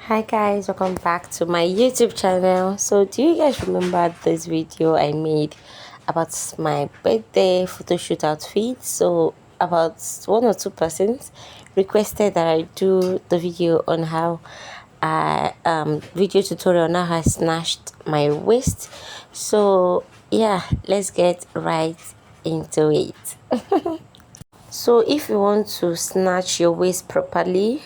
Hi guys, welcome back to my YouTube channel. So do you guys remember this video I made about my birthday photo shoot outfit? So about one or two persons requested that I do the video on how I video tutorial on how I snatched my waist. So yeah, let's get right into it. So if you want to snatch your waist properly,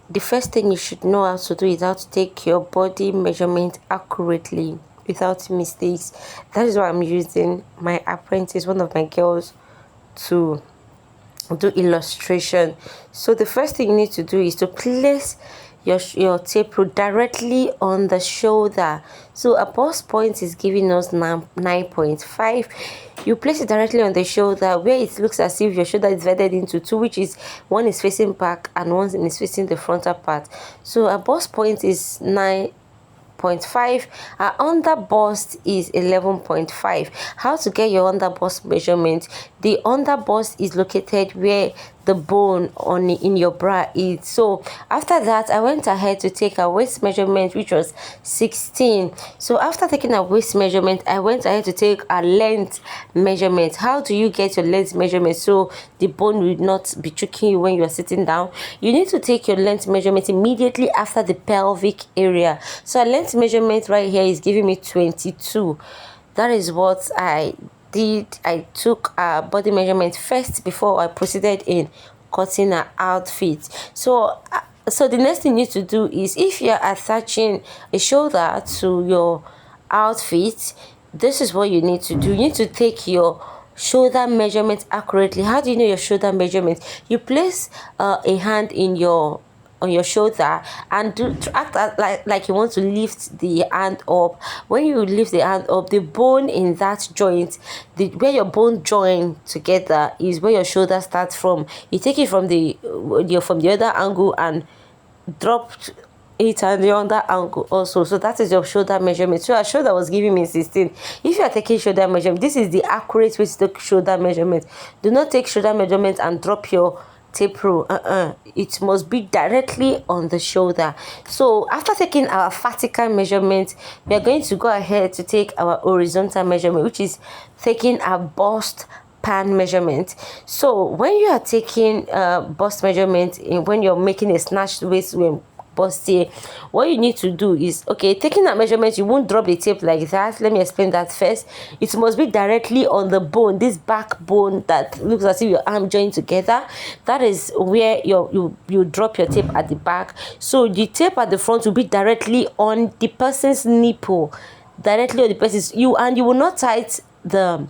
the first thing you should know how to do is how to take your body measurement accurately without mistakes. That is why I'm using my apprentice, one of my girls, to do illustration. So the first thing you need to do is to place your tape rule directly on the shoulder. So a bust point is giving us 9.5. You place it directly on the shoulder where it looks as if your shoulder is divided into two, which is one is facing back and one is facing the frontal part. So a bust point is 9.5. Our under bust is 11.5. How to get your under bust measurement? The under bust is located where the bone in your bra is. So after that, I went ahead to take a waist measurement, which was 16. So after taking a waist measurement, I went ahead to take a length measurement. How do you get your length measurement so the bone will not be choking you when you are sitting down? You need to take your length measurement immediately after the pelvic area. So a length measurement right here is giving me 22. That is what I did. I took a body measurement first before I proceeded in cutting an outfit. So the next thing you need to do is, if you are attaching a shoulder to your outfit, this is what you need to do. You need to take your shoulder measurement accurately. How do you know your shoulder measurement? You place a hand on your shoulder and to act like you want to lift the hand up. When you lift the hand up, the bone in that joint, where your bone join together, is where your shoulder starts from. You take it from the other angle and drop it and the other angle also. So that is your shoulder measurement. So our shoulder was giving me 16. If you are taking shoulder measurement, this is the accurate way to take shoulder measurement. Do not take shoulder measurement and drop your tape rule. It must be directly on the shoulder. So after taking our vertical measurement, we are going to go ahead to take our horizontal measurement, which is taking our bust pan measurement. So when you are taking bust measurement, when you're making a snatched waist bustier, what you need to do is, okay, taking that measurement, you won't drop the tape like that. Let me explain that first. It must be directly on the bone, this back bone that looks as if your arm joined together. That is where you drop your tape at the back. So the tape at the front will be directly on the person's nipple, directly on the person's, you will not tight the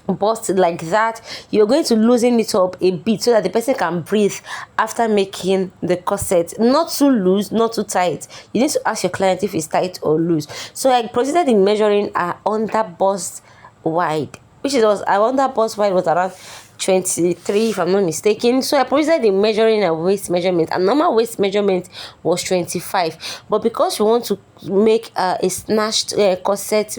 bust like that. You're going to loosen it up a bit so that the person can breathe after making the corset. Not too loose, not too tight. You need to ask your client if it's tight or loose. So I proceeded in measuring our under bust wide, which is our under bust wide was around 23 if I'm not mistaken. So I proceeded in measuring a waist measurement. A normal waist measurement was 25, but because we want to make a snatched corset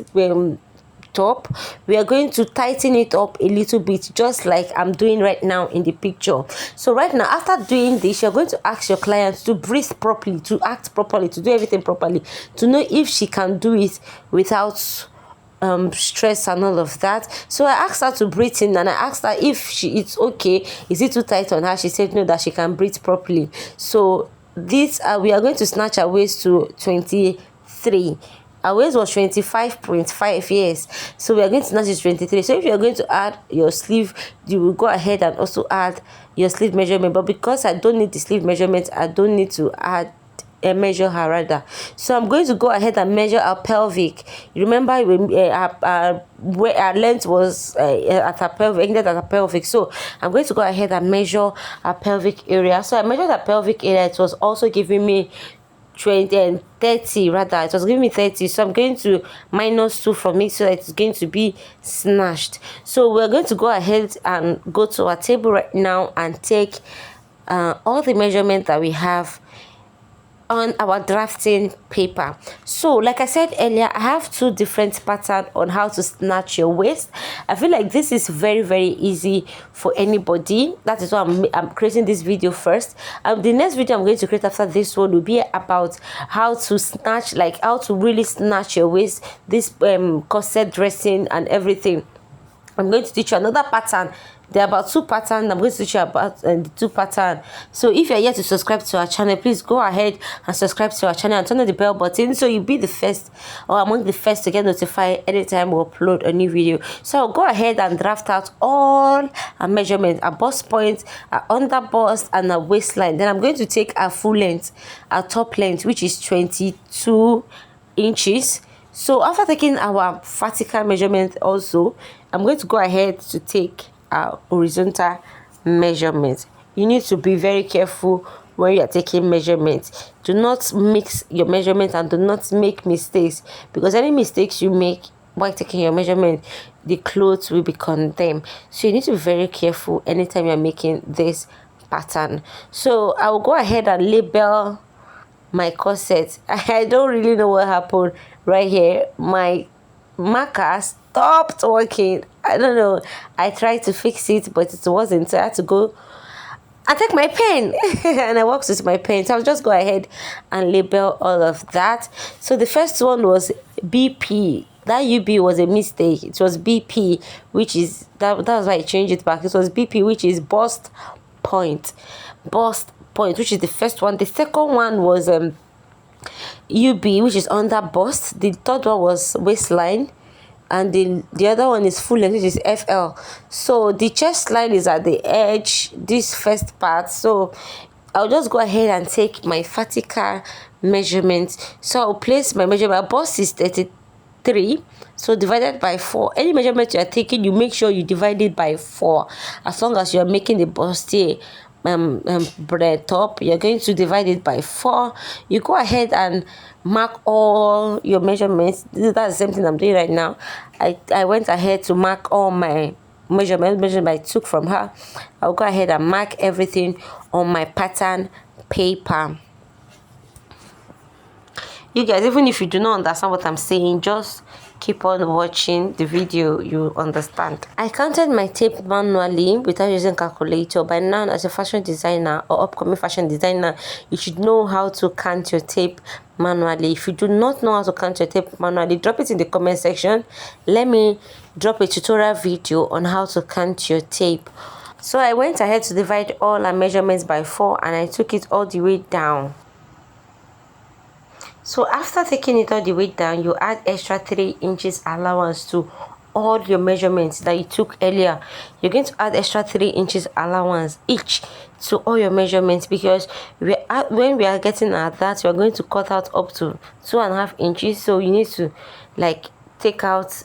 top, we are going to tighten it up a little bit, just like I'm doing right now in the picture. So right now, after doing this, you're going to ask your client to breathe properly, to act properly, to do everything properly, to know if she can do it without stress and all of that. So I asked her to breathe in, and I asked her if it's okay, is it too tight on her? She said no, that she can breathe properly. So this we are going to snatch her waist to 23. Our waist was 25.5, yes. So we are going to snatch it 23. So if you are going to add your sleeve, you will go ahead and also add your sleeve measurement. But because I don't need the sleeve measurement, I don't need to add measure her rather. So I'm going to go ahead and measure our pelvic. You remember where our length was at our pelvic, ended at our pelvic. So I'm going to go ahead and measure our pelvic area. So I measured our pelvic area. It was also giving me 20 and 30 rather. It was giving me 30, so I'm going to minus 2 from it, so that it's going to be snatched. So we're going to go ahead and go to our table right now and take all the measurement that we have. on our drafting paper. So like I said earlier, I have two different patterns on how to snatch your waist. I feel like this is very easy for anybody. That is why I'm creating this video first. The next video I'm going to create after this one will be about how to snatch, like how to really snatch your waist, this corset dressing and everything. I'm going to teach you another pattern. There are about two patterns. I'm going to teach you about the two patterns. So if you're yet to subscribe to our channel, please go ahead and subscribe to our channel and turn on the bell button so you'll be the first or among the first to get notified anytime we upload a new video. So I'll go ahead and draft out all our measurements, our bust point, our under bust, and our waistline. Then I'm going to take our full length, our top length, which is 22 inches. So after taking our vertical measurement also, I'm going to go ahead to take our horizontal measurement. You need to be very careful when you are taking measurements. Do not mix your measurements and do not make mistakes, because any mistakes you make while taking your measurement, the clothes will be condemned. So you need to be very careful anytime you're making this pattern. So I will go ahead and label my corset. I don't really know what happened right here. My marker stopped working. I don't know. I tried to fix it, but it wasn't. So I had to go and take my pen and I worked with my pen. So I'll just go ahead and label all of that. So the first one was BP. That UB was a mistake. It was BP, which is that was why I changed it back. It was BP, which is bust point, which is the first one. The second one was UB, which is under bust. The third one was waistline, and the other one is full length, which is FL. So the chest line is at the edge, this first part. So I'll just go ahead and take my vertical measurement. So I'll place my measurement. Bust is 33, so divided by 4. Any measurement you are taking, you make sure you divide it by 4. As long as you are making the bustier top, you're going to divide it by 4. You go ahead and mark all your measurements. That's the same thing I'm doing right now. I went ahead to mark all my measurements I took from her. I'll go ahead and mark everything on my pattern paper. You guys, even if you do not understand what I'm saying, just keep on watching the video, you understand. I counted my tape manually without using calculator. By now, as a fashion designer or upcoming fashion designer, you should know how to count your tape manually. If you do not know how to count your tape manually, drop it in the comment section. Let me drop a tutorial video on how to count your tape. So I went ahead to divide all our measurements by 4 and I took it all the way down. So after taking it all the way down, you add extra 3 inches allowance to all your measurements that you took earlier. You're going to add extra 3 inches allowance each to all your measurements, because when we are getting at that, we're going to cut out up to 2.5 inches. So you need to like take out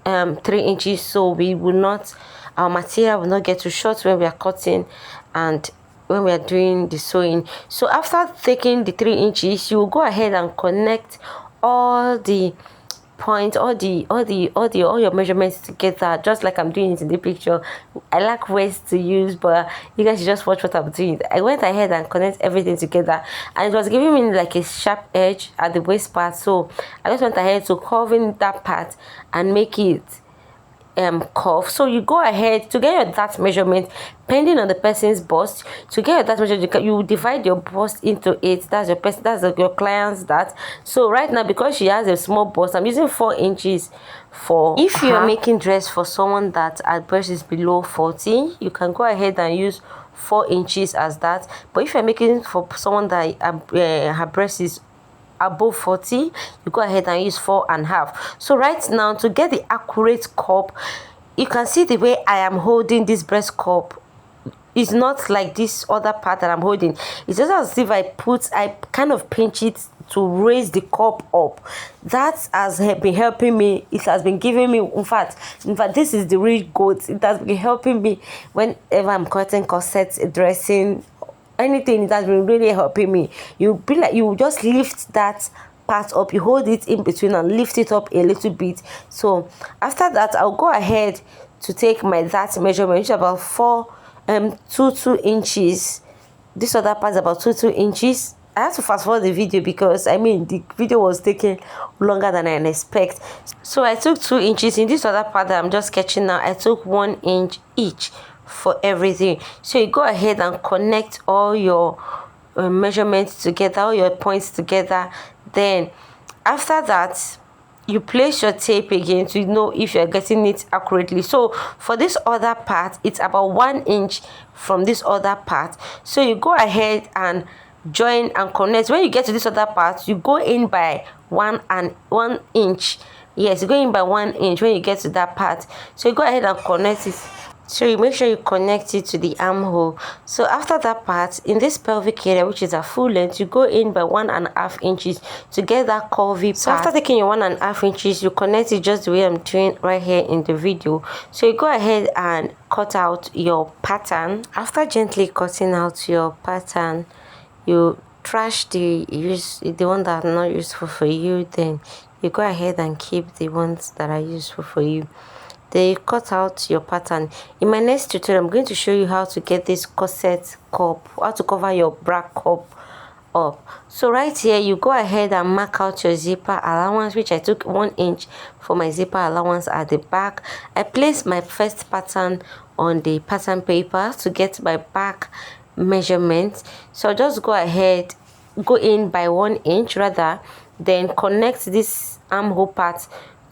3 inches, so we will not, our material will not get too short when we are cutting and when we are doing the sewing. So after taking the 3 inches, you will go ahead and connect all the points, all your measurements together, just like I'm doing it in the picture. I lack ways to use, but you guys should just watch what I'm doing. I went ahead and connect everything together, and it was giving me like a sharp edge at the waist part. So I just went ahead to curve in that part and make it curve. So you go ahead to get your that measurement, depending on the person's bust. To get your that measurement, you divide your bust into 8. That's your person, that's your client's that. So right now, because she has a small bust, I'm using 4 inches for if you're making dress for someone that her breast is below 40, you can go ahead and use 4 inches as that. But if you're making for someone that her breast is above 40, you go ahead and use 4.5. So right now, to get the accurate cup, you can see the way I am holding this breast cup. It's not like this other part that I'm holding. It's just as if I kind of pinch it to raise the cup up. That has been helping me. It has been giving me, in fact, this is the real goat. It has been helping me whenever I'm cutting corsets, dressing, anything. That's been really helping me. You be like, you just lift that part up, you hold it in between and lift it up a little bit. So after that, I'll go ahead to take my that measurement, which is about 22 inches. This other part is about 22 inches. I had to fast forward the video because I mean the video was taking longer than I expect. So I took 2 inches in this other part that I'm just sketching now. I took 1 inch each for everything. So you go ahead and connect all your measurements together, all your points together. Then after that, you place your tape again to know if you're getting it accurately. So for this other part, it's about 1 inch from this other part. So you go ahead and join and connect. When you get to this other part, you go in by 1 inch. Yes, you go in by 1 inch when you get to that part. So you go ahead and connect it. So you make sure you connect it to the armhole. So after that part, in this pelvic area, which is a full length, you go in by 1.5 inches to get that curvy part. So after taking your 1.5 inches, you connect it just the way I'm doing right here in the video. So you go ahead and cut out your pattern. After gently cutting out your pattern, you trash the one that are not useful for you. Then you go ahead and keep the ones that are useful for you. They cut out your pattern. In my next tutorial, I'm going to show you how to get this corset cup, how to cover your bra cup up. So right here, you go ahead and mark out your zipper allowance, which I took 1 inch for my zipper allowance at the back. I placed my first pattern on the pattern paper to get my back measurement. So just go ahead, go in by 1 inch rather, then connect this armhole part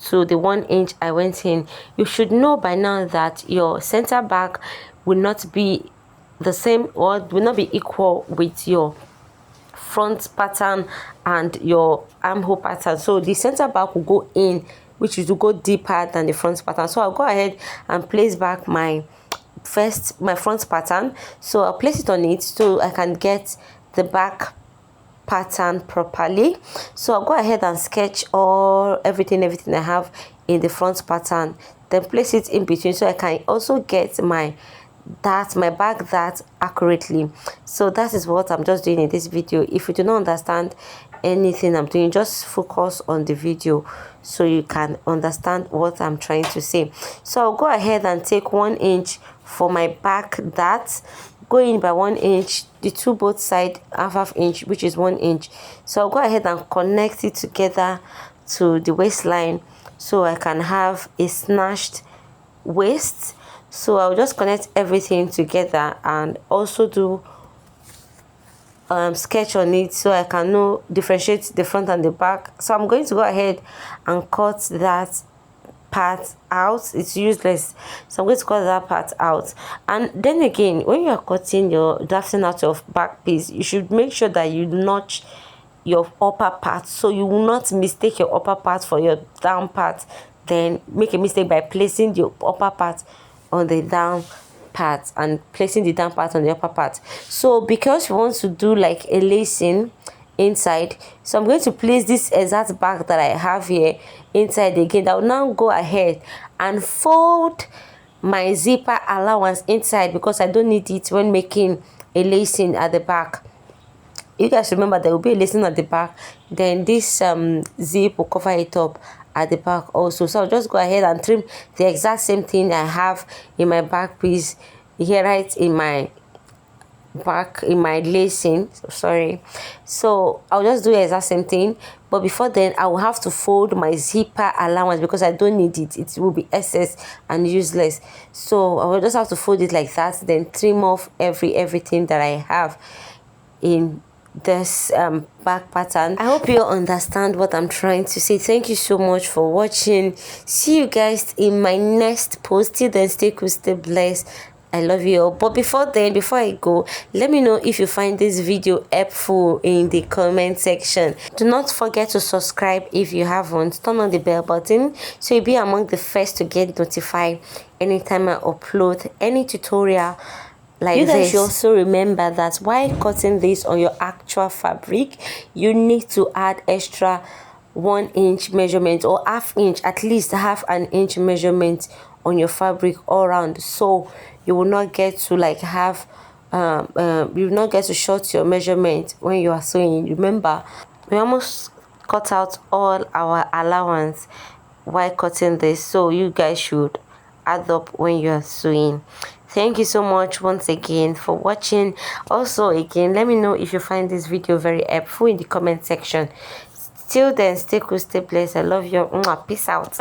to the 1 inch I went in. You should know by now that your center back will not be the same or will not be equal with your front pattern and your armhole pattern. So the center back will go in, which is to go deeper than the front pattern. So I'll go ahead and place back my front pattern. So I'll place it on it so I can get the back pattern properly. So I'll go ahead and sketch everything I have in the front pattern, then place it in between so I can also get my back that accurately. So that is what I'm just doing in this video. If you do not understand anything I'm doing, just focus on the video so you can understand what I'm trying to say. So I'll go ahead and take 1 inch for my back that, go in by 1 inch, the two both side half inch, which is 1 inch. So I'll go ahead and connect it together to the waistline so I can have a snatched waist. So I'll just connect everything together and also do sketch on it so I can differentiate the front and the back. So I'm going to go ahead and cut that part out. It's useless, so I'm going to cut that part out. And then again, when you are drafting out your back piece, you should make sure that you notch your upper part so you will not mistake your upper part for your down part, then make a mistake by placing the upper part on the down part and placing the down part on the upper part. So because you want to do like a lacing inside, so I'm going to place this exact back that I have here inside again. I'll now go ahead and fold my zipper allowance inside because I don't need it when making a lacing at the back. You guys remember there will be a lacing at the back, then this zip will cover it up at the back also. So I'll just go ahead and trim the exact same thing I have in my back piece here, right in my back, in my lacing, sorry. So I'll just do the exact same thing, but before then I will have to fold my zipper allowance because I don't need it. It will be excess and useless. So I will just have to fold it like that, then trim off everything that I have in this back pattern. I hope you understand what I'm trying to say. Thank you so much for watching. See you guys in my next post. Till then, stay cool, stay blessed. I love you all. But before I go, let me know if you find this video helpful in the comment section. Do not forget to subscribe if you haven't. Turn on the bell button so you'll be among the first to get notified anytime I upload any tutorial like you guys should also remember that while cutting this on your actual fabric, you need to add extra 1 inch measurement or half inch, at least half an inch measurement on your fabric all around, so you will not get to like have you will not get to short your measurement when you are sewing. Remember, we almost cut out all our allowance while cutting this, so you guys should add up when you are sewing. Thank you so much once again for watching. Also, again, let me know if you find this video very helpful in the comment section. Till then, stay cool, stay blessed. I love you. Peace out.